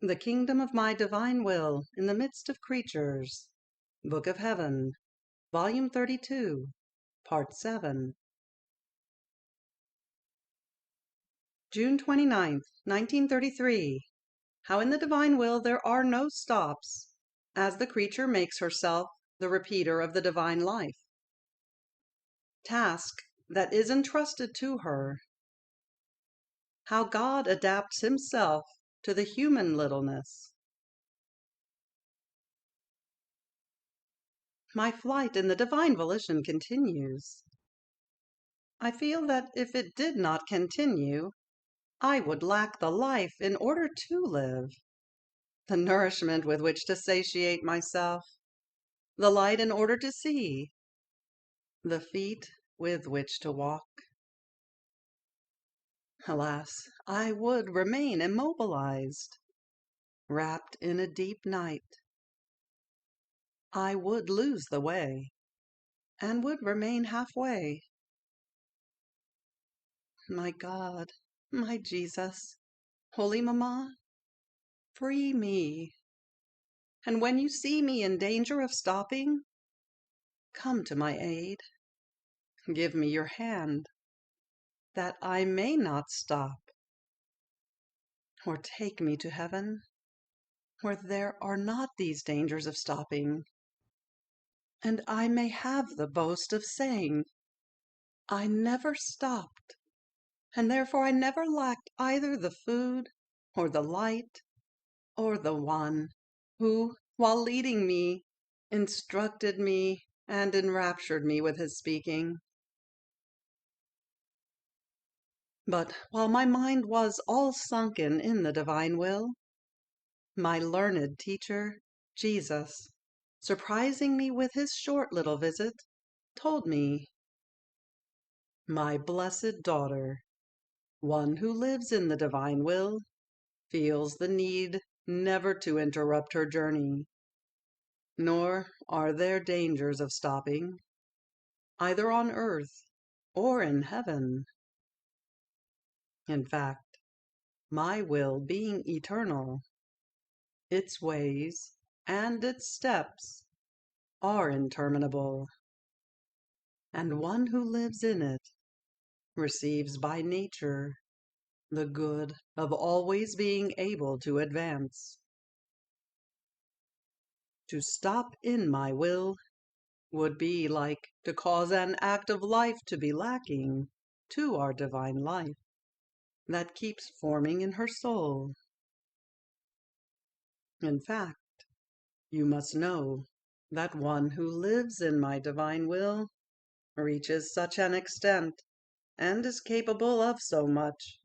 The kingdom of my divine will in the midst of creatures. Book of Heaven, Volume 32, Part 7. June 29th, 1933. How in the divine will there are no stops, as the creature makes herself the repeater of the divine life. Task that is entrusted to her. How God adapts himself to the human littleness. My flight in the divine volition continues. I feel that if it did not continue, I would lack the life in order to live, the nourishment with which to satiate myself, the light in order to see, the feet with which to walk. Alas, I would remain immobilized, wrapped in a deep night. I would lose the way, and would remain halfway. My God, my Jesus, Holy Mamma, free me. And when you see me in danger of stopping, come to my aid. Give me your hand, that I may not stop. Or take me to heaven, where there are not these dangers of stopping, and I may have the boast of saying, I never stopped, and therefore I never lacked either the food, or the light, or the one who, while leading me, instructed me and enraptured me with his speaking. But while my mind was all sunken in the divine will, my learned teacher, Jesus, surprising me with his short little visit, told me, My blessed daughter, one who lives in the divine will feels the need never to interrupt her journey, nor are there dangers of stopping, either on earth or in heaven. In fact, my will being eternal, its ways and its steps are interminable, and one who lives in it receives by nature the good of always being able to advance. To stop in my will would be like to cause an act of life to be lacking to our divine life that keeps forming in her soul. In fact, you must know that one who lives in my divine will reaches such an extent and is capable of so much,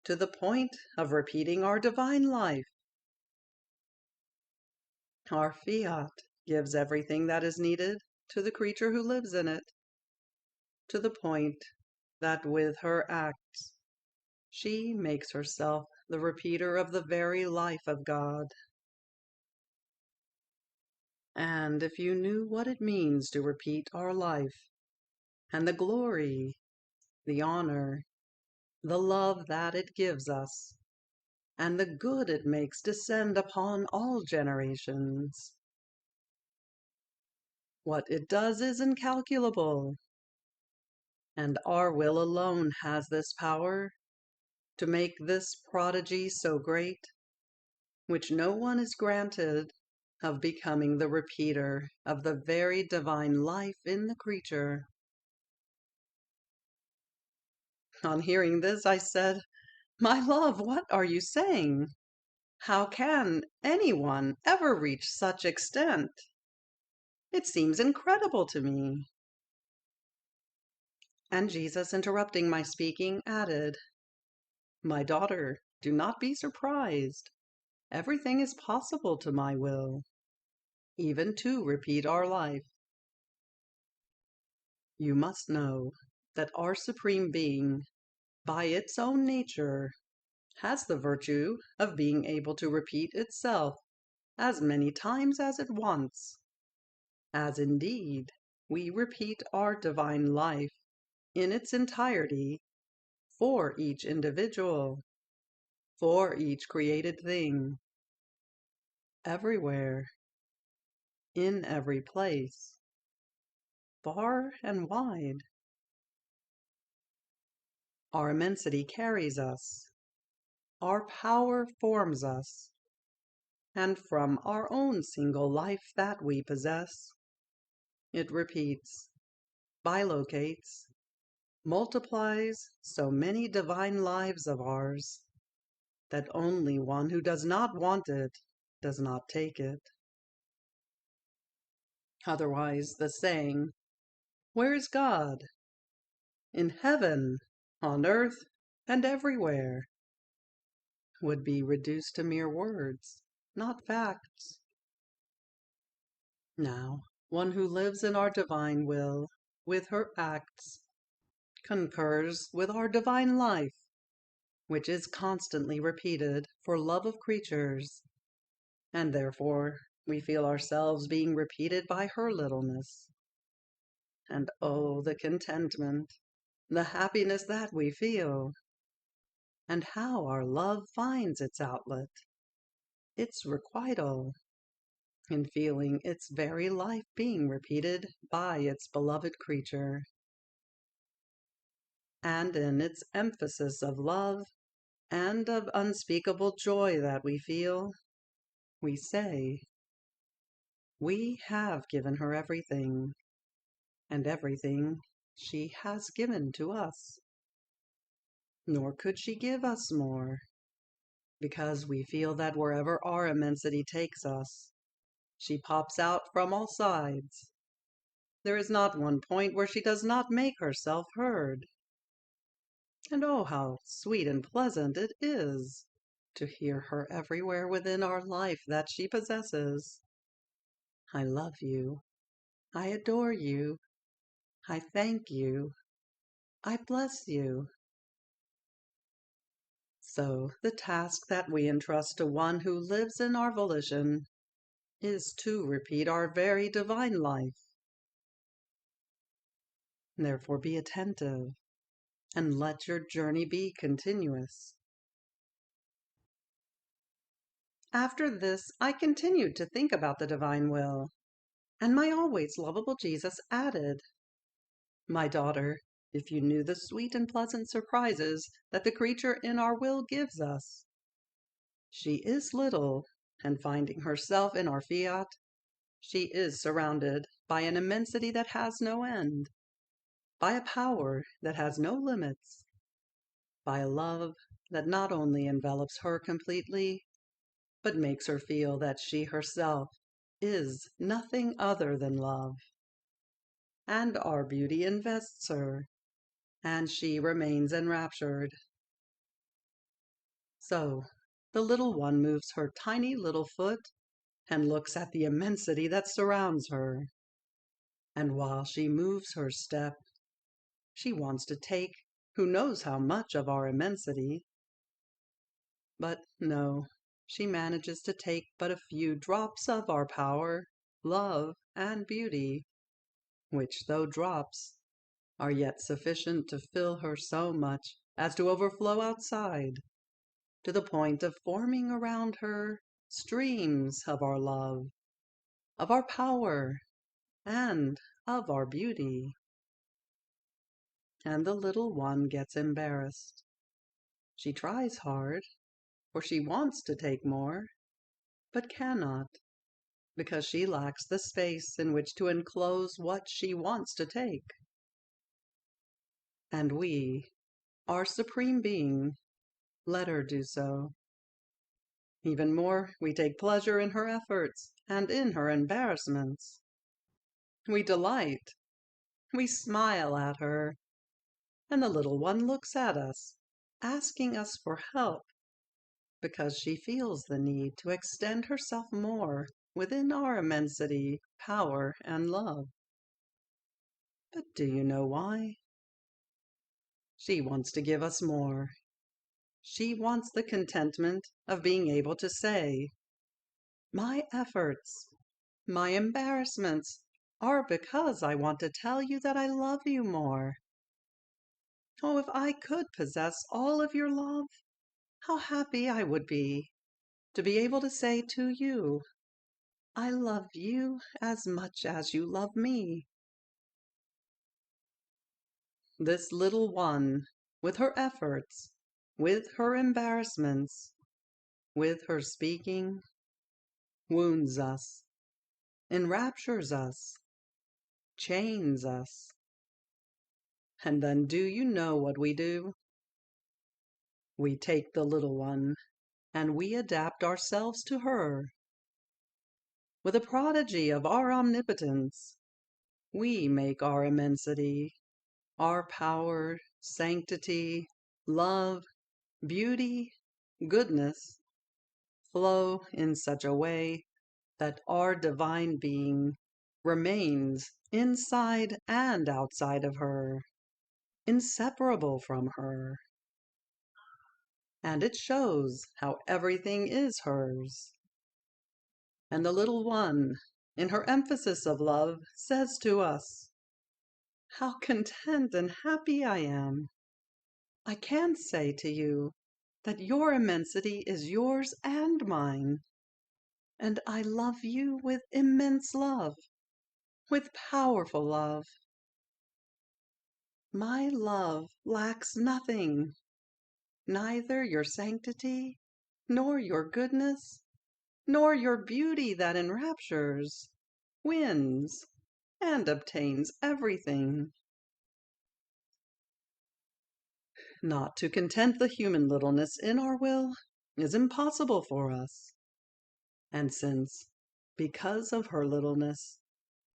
to the point of repeating our divine life. Our Fiat gives everything that is needed to the creature who lives in it, to the point that with her acts she makes herself the repeater of the very life of God. And if you knew what it means to repeat our life, and the glory, the honor, the love that it gives us, and the good it makes descend upon all generations. What it does is incalculable, and our will alone has this power to make this prodigy so great, which no one is granted, of becoming the repeater of the very divine life in the creature. On hearing this, I said, My love, what are you saying? How can anyone ever reach such extent? It seems incredible to me. And Jesus, interrupting my speaking, added, My daughter, do not be surprised. Everything is possible to my will, even to repeat our life. You must know that our Supreme Being, by its own nature, has the virtue of being able to repeat itself as many times as it wants, as indeed we repeat our divine life in its entirety for each individual, for each created thing, everywhere, in every place, far and wide. Our immensity carries us, our power forms us, and from our own single life that we possess, it repeats, bilocates, multiplies so many divine lives of ours, that only one who does not want it does not take it. Otherwise, the saying, "Where is God?" In heaven, on earth, and everywhere, would be reduced to mere words, not facts. Now, one who lives in our divine will, with her acts, concurs with our divine life, which is constantly repeated for love of creatures, and therefore we feel ourselves being repeated by her littleness. And oh, the contentment, the happiness that we feel, and how our love finds its outlet, its requital, in feeling its very life being repeated by its beloved creature, and in its emphasis of love and of unspeakable joy that we feel, we say, we have given her everything, and everything she has given to us. Nor could she give us more, because we feel that wherever our immensity takes us, she pops out from all sides. There is not one point where she does not make herself heard. And oh, how sweet and pleasant it is to hear her everywhere within our life that she possesses. I love you. I adore you. I thank you. I bless you. So the task that we entrust to one who lives in our volition is to repeat our very divine life. Therefore be attentive, and let your journey be continuous. After this, I continued to think about the divine will, and my always lovable Jesus added, "My daughter, if you knew the sweet and pleasant surprises that the creature in our will gives us. She is little, and finding herself in our fiat, she is surrounded by an immensity that has no end, by a power that has no limits, by a love that not only envelops her completely, but makes her feel that she herself is nothing other than love. And our beauty invests her, and she remains enraptured. So the little one moves her tiny little foot and looks at the immensity that surrounds her. And while she moves her step, she wants to take who knows how much of our immensity. But no, she manages to take but a few drops of our power, love, and beauty, which, though drops, are yet sufficient to fill her so much as to overflow outside, to the point of forming around her streams of our love, of our power, and of our beauty. And the little one gets embarrassed. She tries hard, for she wants to take more, but cannot, because she lacks the space in which to enclose what she wants to take. And we, our Supreme Being, let her do so. Even more, we take pleasure in her efforts and in her embarrassments. We delight, we smile at her, and the little one looks at us, asking us for help, because she feels the need to extend herself more within our immensity, power, and love. But do you know why? She wants to give us more. She wants the contentment of being able to say, "My efforts, my embarrassments are because I want to tell you that I love you more. Oh, if I could possess all of your love, how happy I would be to be able to say to you I love you as much as you love me. This little one, with her efforts, with her embarrassments, with her speaking, wounds us, enraptures us, chains us. And then do you know what we do? We take the little one, and we adapt ourselves to her. With a prodigy of our omnipotence, we make our immensity, our power, sanctity, love, beauty, goodness, flow in such a way that our divine being remains inside and outside of her, inseparable from her. And it shows how everything is hers. And the little one, in her emphasis of love, says to us, "How content and happy I am! I can say to you that your immensity is yours and mine, and I love you with immense love, with powerful love. My love lacks nothing, neither your sanctity, nor your goodness, nor your beauty that enraptures, wins, and obtains everything." Not to content the human littleness in our will is impossible for us. And since, because of her littleness,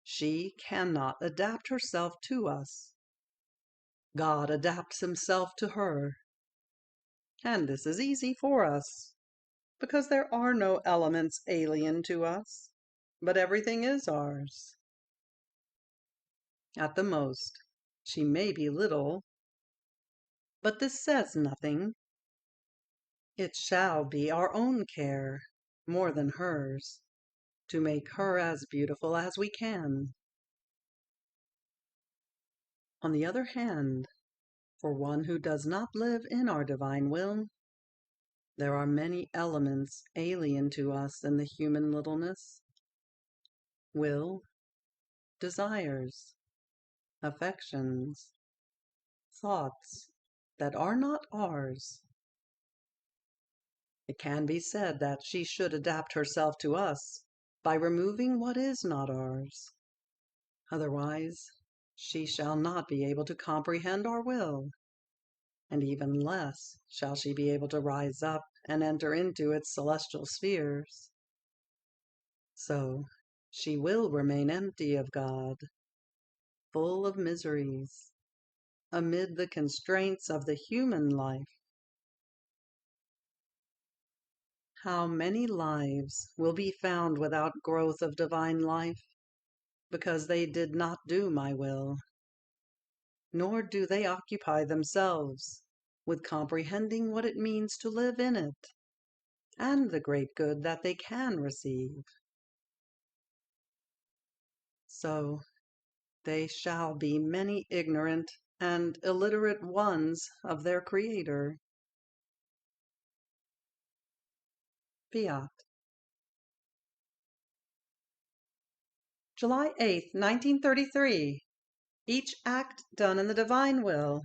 she cannot adapt herself to us, God adapts himself to her. And this is easy for us, because there are no elements alien to us, but everything is ours. At the most, she may be little, but this says nothing. It shall be our own care, more than hers, to make her as beautiful as we can. On the other hand, for one who does not live in our divine will, there are many elements alien to us in the human littleness: will, desires, affections, thoughts that are not ours. It can be said that she should adapt herself to us by removing what is not ours. Otherwise, she shall not be able to comprehend our will, and even less shall she be able to rise up and enter into its celestial spheres. So she will remain empty of God, full of miseries, amid the constraints of the human life. How many lives will be found without growth of divine life, because they did not do my will, nor do they occupy themselves with comprehending what it means to live in it, and the great good that they can receive. So they shall be many ignorant and illiterate ones of their Creator. Fiat. July 8th, 1933. Each act done in the divine will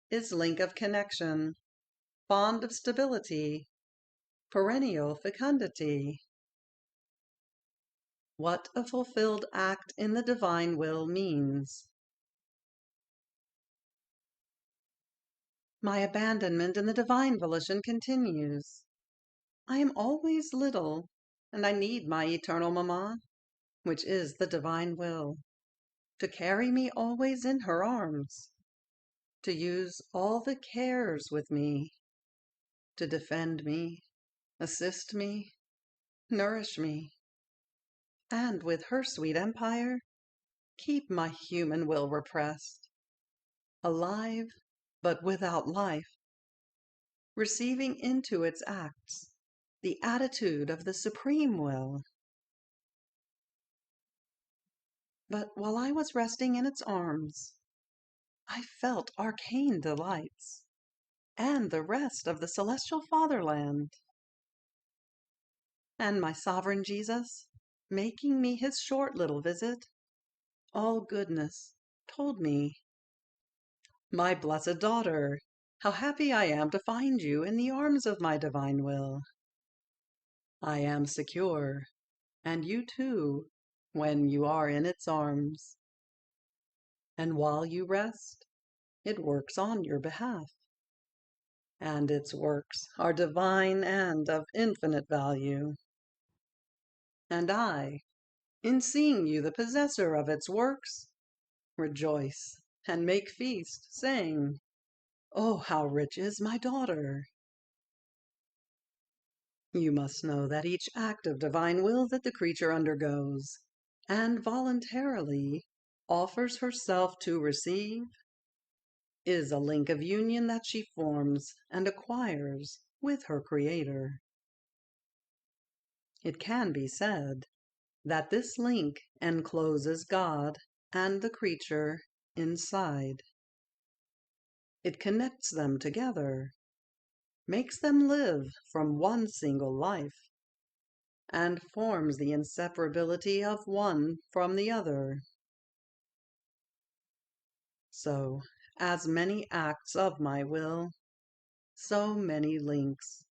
is link of connection, bond of stability, perennial fecundity. What a fulfilled act in the divine will means. My abandonment in the divine volition continues. I am always little, and I need my eternal mamma, which is the divine will, to carry me always in her arms, to use all the cares with me, to defend me, assist me, nourish me, and with her sweet empire, keep my human will repressed, alive but without life, receiving into its acts the attitude of the supreme will. But while I was resting in its arms, I felt arcane delights, and the rest of the celestial fatherland. And my sovereign Jesus, making me his short little visit, all goodness, told me, "My blessed daughter, how happy I am to find you in the arms of my divine will. I am secure, and you too, when you are in its arms. And while you rest, it works on your behalf, and its works are divine and of infinite value. And I, in seeing you the possessor of its works, rejoice and make feast, saying, 'Oh, how rich is my daughter!' You must know that each act of divine will that the creature undergoes, and voluntarily offers herself to receive, is a link of union that she forms and acquires with her Creator. It can be said that this link encloses God and the creature inside. It connects them together, makes them live from one single life, and forms the inseparability of one from the other. So, as many acts of my will, so many links,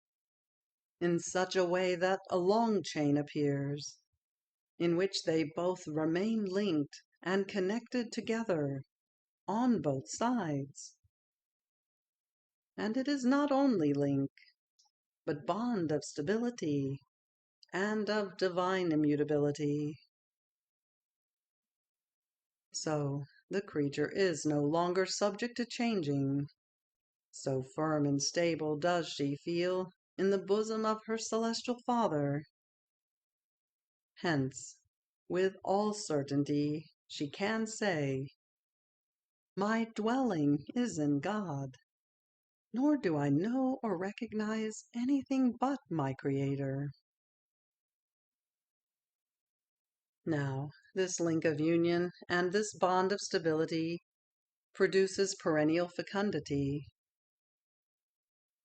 in such a way that a long chain appears, in which they both remain linked and connected together on both sides. And it is not only link, but bond of stability and of divine immutability. So the creature is no longer subject to changing, so firm and stable does she feel in the bosom of her celestial Father. Hence, with all certainty, she can say, "My dwelling is in God, nor do I know or recognize anything but my Creator." Now, this link of union and this bond of stability produces perennial fecundity.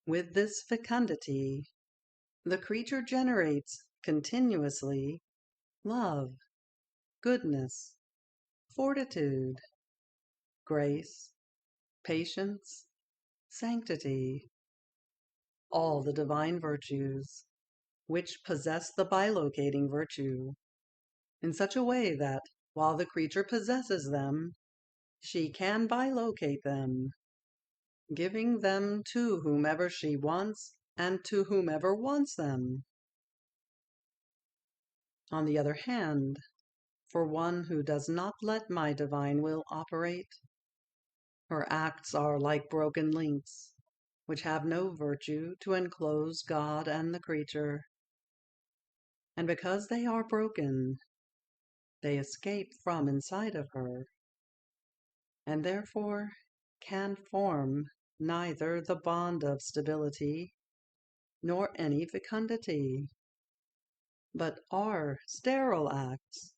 With this fecundity, the creature generates continuously love, goodness, fortitude, grace, patience, sanctity, all the divine virtues, which possess the bilocating virtue, in such a way that, while the creature possesses them, she can bilocate them, giving them to whomever she wants and to whomever wants them. On the other hand, for one who does not let my divine will operate, her acts are like broken links, which have no virtue to enclose God and the creature. And because they are broken, they escape from inside of her, and therefore can form neither the bond of stability nor any fecundity, but are sterile acts,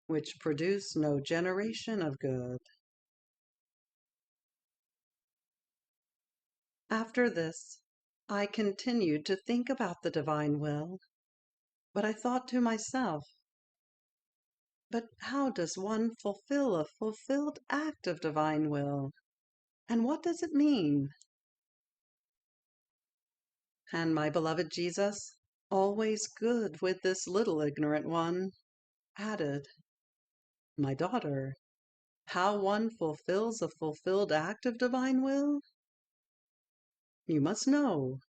which produce no generation of good. After this, I continued to think about the divine will, but I thought to myself, "But how does one fulfill a fulfilled act of divine will? And what does it mean?" And my beloved Jesus, always good with this little ignorant one, added, "My daughter, how one fulfills a fulfilled act of divine will? You must know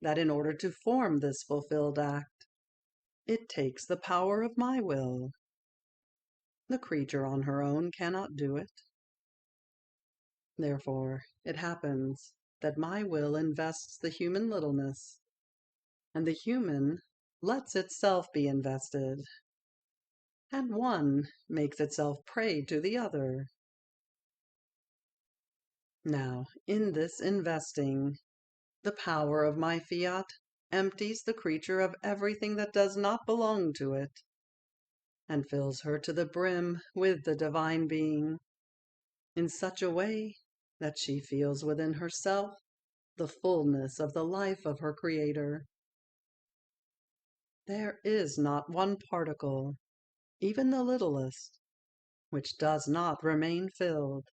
that in order to form this fulfilled act, it takes the power of my will. The creature on her own cannot do it. Therefore, it happens that my will invests the human littleness, and the human lets itself be invested, and one makes itself prey to the other. Now, in this investing, the power of my fiat empties the creature of everything that does not belong to it, and fills her to the brim with the divine being, in such a way that she feels within herself the fullness of the life of her Creator. There is not one particle even the littlest, which does not remain filled,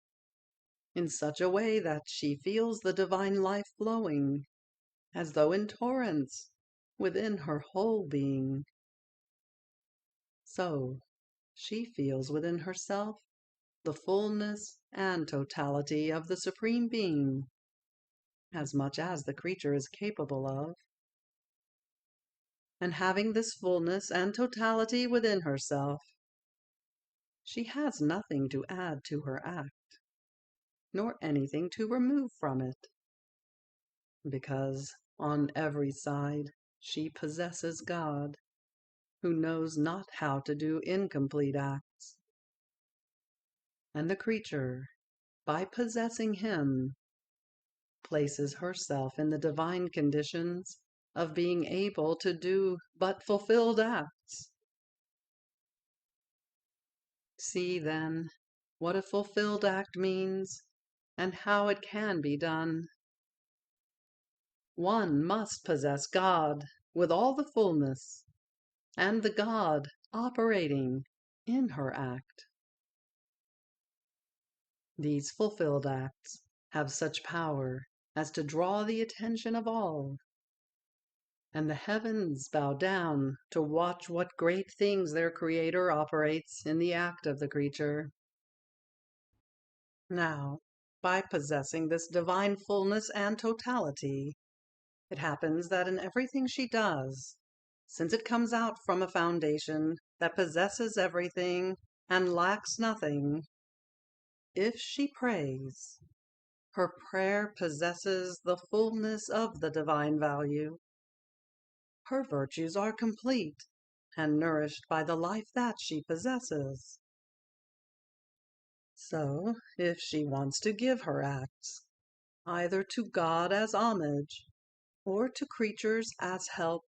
in such a way that she feels the divine life flowing, as though in torrents, within her whole being. So she feels within herself the fullness and totality of the Supreme Being, as much as the creature is capable of. And having this fullness and totality within herself, she has nothing to add to her act, nor anything to remove from it, because on every side she possesses God, who knows not how to do incomplete acts. And the creature, by possessing Him, places herself in the divine conditions of being able to do but fulfilled acts. See, then, what a fulfilled act means, and how it can be done. One must possess God with all the fullness, and the God operating in her act. These fulfilled acts have such power as to draw the attention of all, and the heavens bow down to watch what great things their Creator operates in the act of the creature. Now, by possessing this divine fullness and totality, it happens that in everything she does, since it comes out from a foundation that possesses everything and lacks nothing, if she prays, her prayer possesses the fullness of the divine value. Her virtues are complete and nourished by the life that she possesses. So, if she wants to give her acts, either to God as homage, or to creatures as help,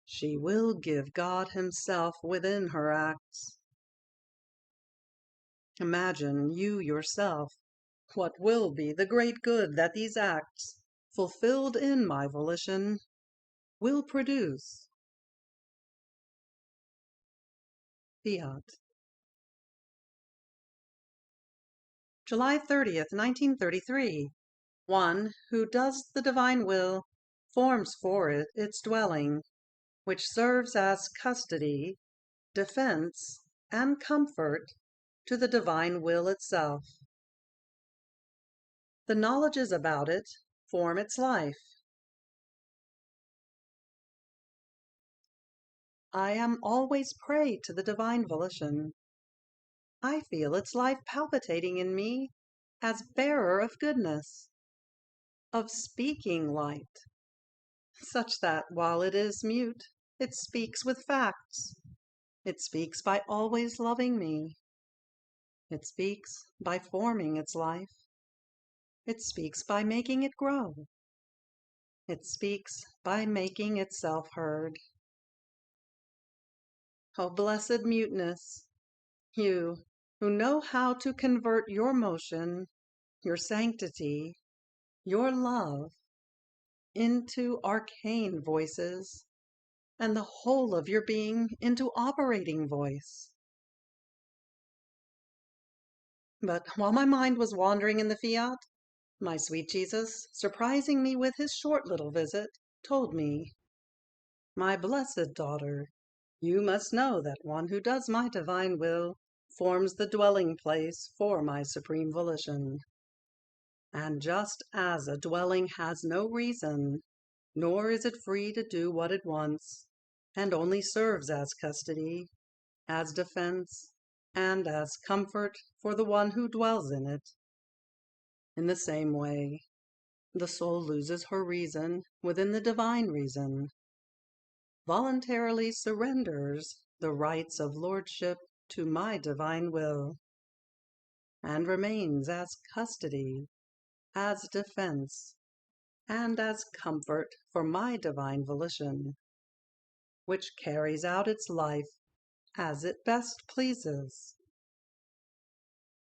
she will give God Himself within her acts. Imagine you yourself what will be the great good that these acts, fulfilled in my volition, will produce. Fiat. July 30th, 1933. One who does the divine will forms for it its dwelling, which serves as custody, defense, and comfort to the divine will itself. The knowledges about it form its life. I am always prey to the divine volition. I feel its life palpitating in me as bearer of goodness, of speaking light, such that while it is mute, it speaks with facts. It speaks by always loving me. It speaks by forming its life. It speaks by making it grow. It speaks by making itself heard. O blessed muteness, you who know how to convert your motion, your sanctity, your love into arcane voices, and the whole of your being into operating voice. But while my mind was wandering in the Fiat, my sweet Jesus, surprising me with his short little visit, told me, "My blessed daughter, you must know that one who does my divine will forms the dwelling place for my supreme volition. And just as a dwelling has no reason, nor is it free to do what it wants, and only serves as custody, as defense, and as comfort for the one who dwells in it, in the same way, the soul loses her reason within the divine reason, voluntarily surrenders the rights of lordship to my divine will, and remains as custody, as defense, and as comfort for my divine volition, which carries out its life as it best pleases.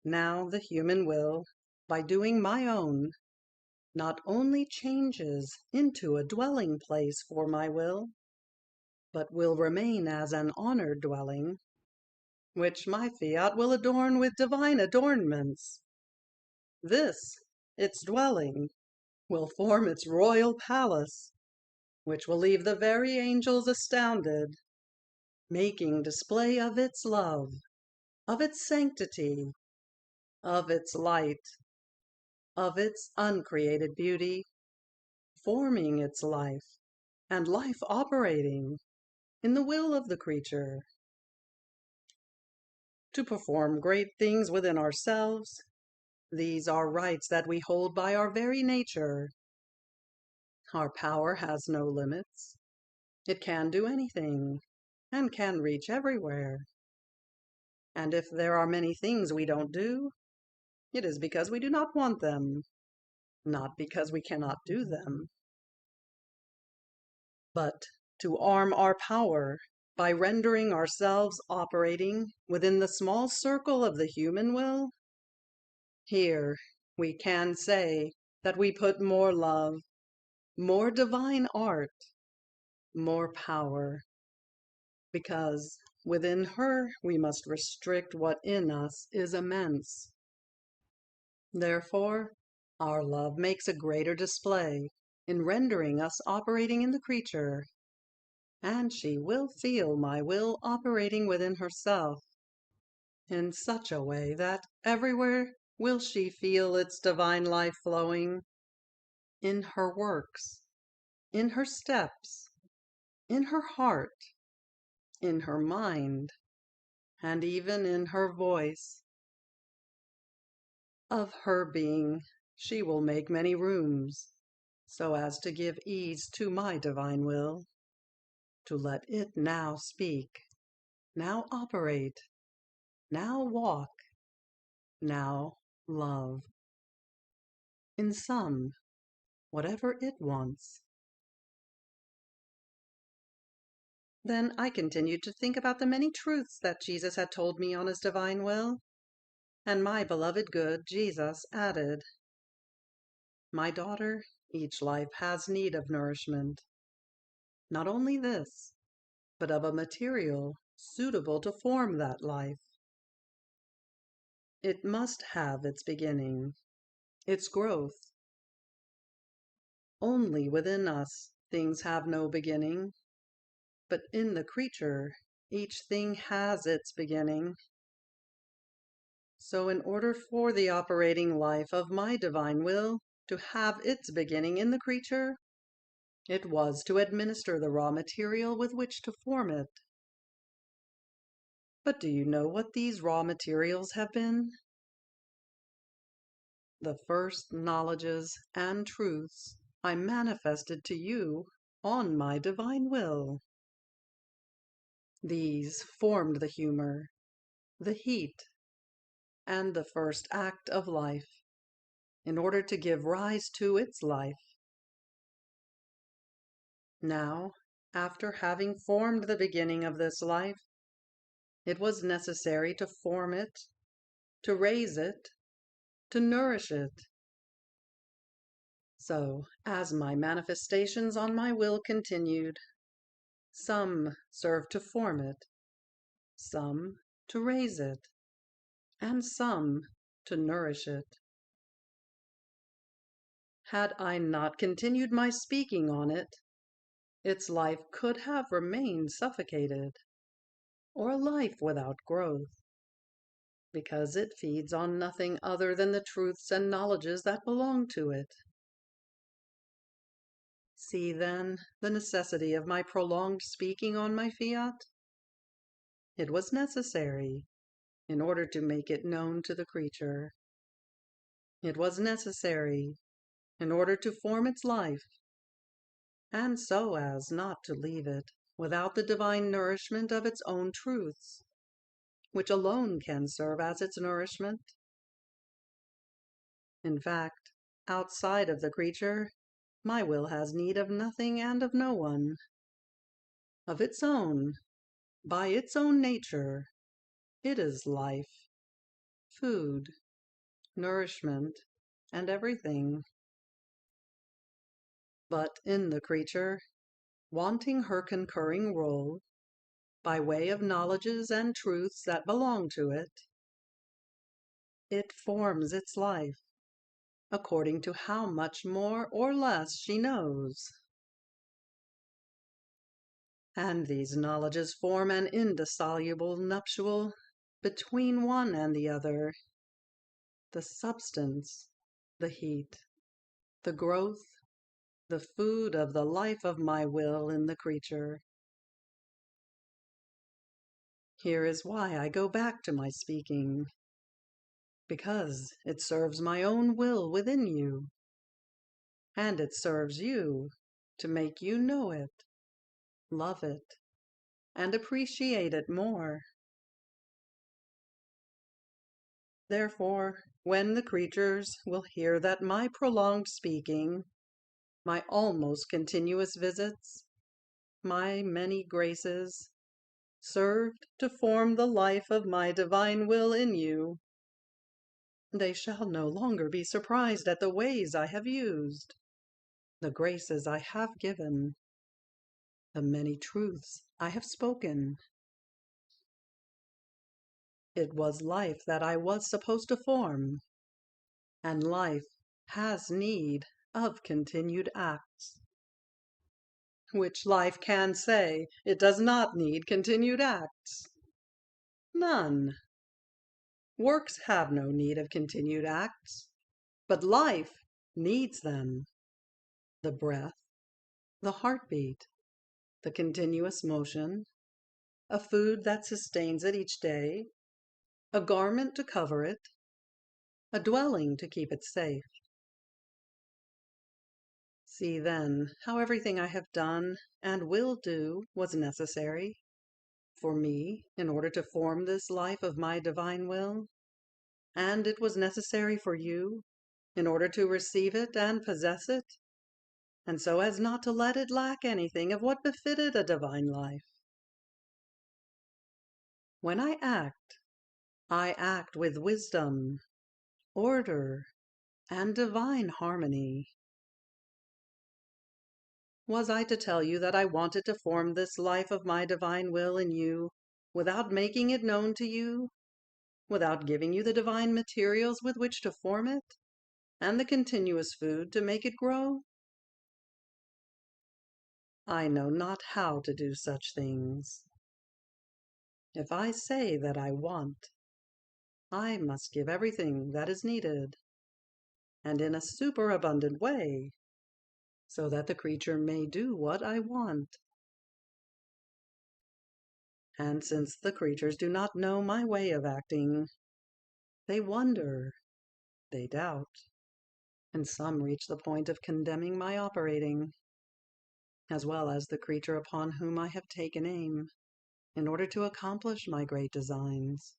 Now the human will, by doing my own, not only changes into a dwelling place for my will, but will remain as an honored dwelling which my Fiat will adorn with divine adornments. This, its dwelling, will form its royal palace, which will leave the very angels astounded, making display of its love, of its sanctity, of its light, of its uncreated beauty, forming its life, and life operating in the will of the creature, to perform great things within ourselves. These are rights that we hold by our very nature. Our power has no limits. It can do anything, and can reach everywhere. And if there are many things we don't do, it is because we do not want them, not because we cannot do them. But to arm our power by rendering ourselves operating within the small circle of the human will, here we can say that we put more love, more divine art, more power, because within her we must restrict what in us is immense. Therefore, our love makes a greater display in rendering us operating in the creature, and she will feel my will operating within herself in such a way that everywhere will she feel its divine life flowing, in her works, in her steps, in her heart, in her mind, and even in her voice. Of her being she will make many rooms, so as to give ease to my divine will, to let it now speak, now operate, now walk, now love. In sum, whatever it wants. Then I continued to think about the many truths that Jesus had told me on his divine will, and my beloved good Jesus added, "My daughter, each life has need of nourishment. Not only this, but of a material suitable to form that life. It must have its beginning, its growth. Only within us things have no beginning, but in the creature each thing has its beginning. So in order for the operating life of my divine will to have its beginning in the creature, it was to administer the raw material with which to form it. But do you know what these raw materials have been? The first knowledges and truths I manifested to you on my divine will. These formed the humor, the heat, and the first act of life, in order to give rise to its life. Now, after having formed the beginning of this life, it was necessary to form it, to raise it, to nourish it. So, as my manifestations on my will continued, some served to form it, some to raise it, and some to nourish it. Had I not continued my speaking on it, its life could have remained suffocated, or a life without growth, because it feeds on nothing other than the truths and knowledges that belong to it. See, then, the necessity of my prolonged speaking on my Fiat. It was necessary in order to make it known to the creature. It was necessary in order to form its life, and so as not to leave it without the divine nourishment of its own truths, which alone can serve as its nourishment. In fact, outside of the creature, my will has need of nothing and of no one. Of its own, by its own nature, it is life, food, nourishment, and everything. But in the creature, wanting her concurring role, by way of knowledges and truths that belong to it. It forms its life according to how much more or less she knows. And these knowledges form an indissoluble nuptial between one and the other, the substance, the heat, the growth, the food of the life of my will in the creature. Here is why I go back to my speaking, because it serves my own will within you, and it serves you to make you know it, love it, and appreciate it more. Therefore, when the creatures will hear that my prolonged speaking, my almost continuous visits, my many graces, served to form the life of my divine will in you, they shall no longer be surprised at the ways I have used, the graces I have given, the many truths I have spoken. It was life that I was supposed to form, and life has need of continued acts. Which life can say it does not need continued acts? None. Works have no need of continued acts, but life needs them. The breath, the heartbeat, the continuous motion, a food that sustains it each day, a garment to cover it, a dwelling to keep it safe. See then how everything I have done and will do was necessary for me in order to form this life of my divine will, and it was necessary for you in order to receive it and possess it, and so as not to let it lack anything of what befitted a divine life. When I act with wisdom, order, and divine harmony. Was I to tell you that I wanted to form this life of my divine will in you without making it known to you, without giving you the divine materials with which to form it, and the continuous food to make it grow? I know not how to do such things. If I say that I want, I must give everything that is needed, and in a superabundant way, so that the creature may do what I want. And since the creatures do not know my way of acting, they wonder, they doubt, and some reach the point of condemning my operating, as well as the creature upon whom I have taken aim, in order to accomplish my great designs,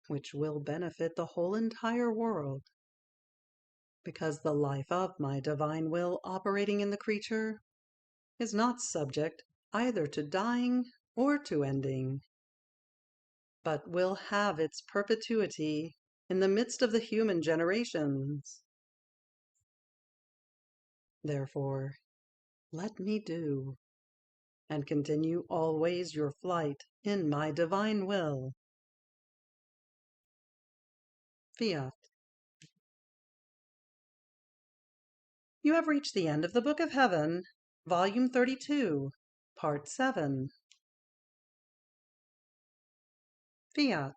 which will benefit the whole entire world, because the life of my divine will operating in the creature is not subject either to dying or to ending, but will have its perpetuity in the midst of the human generations. Therefore, let me do, and continue always your flight in my divine will. Fiat. You have reached the end of the Book of Heaven, Volume 32, Part 7. Fiat.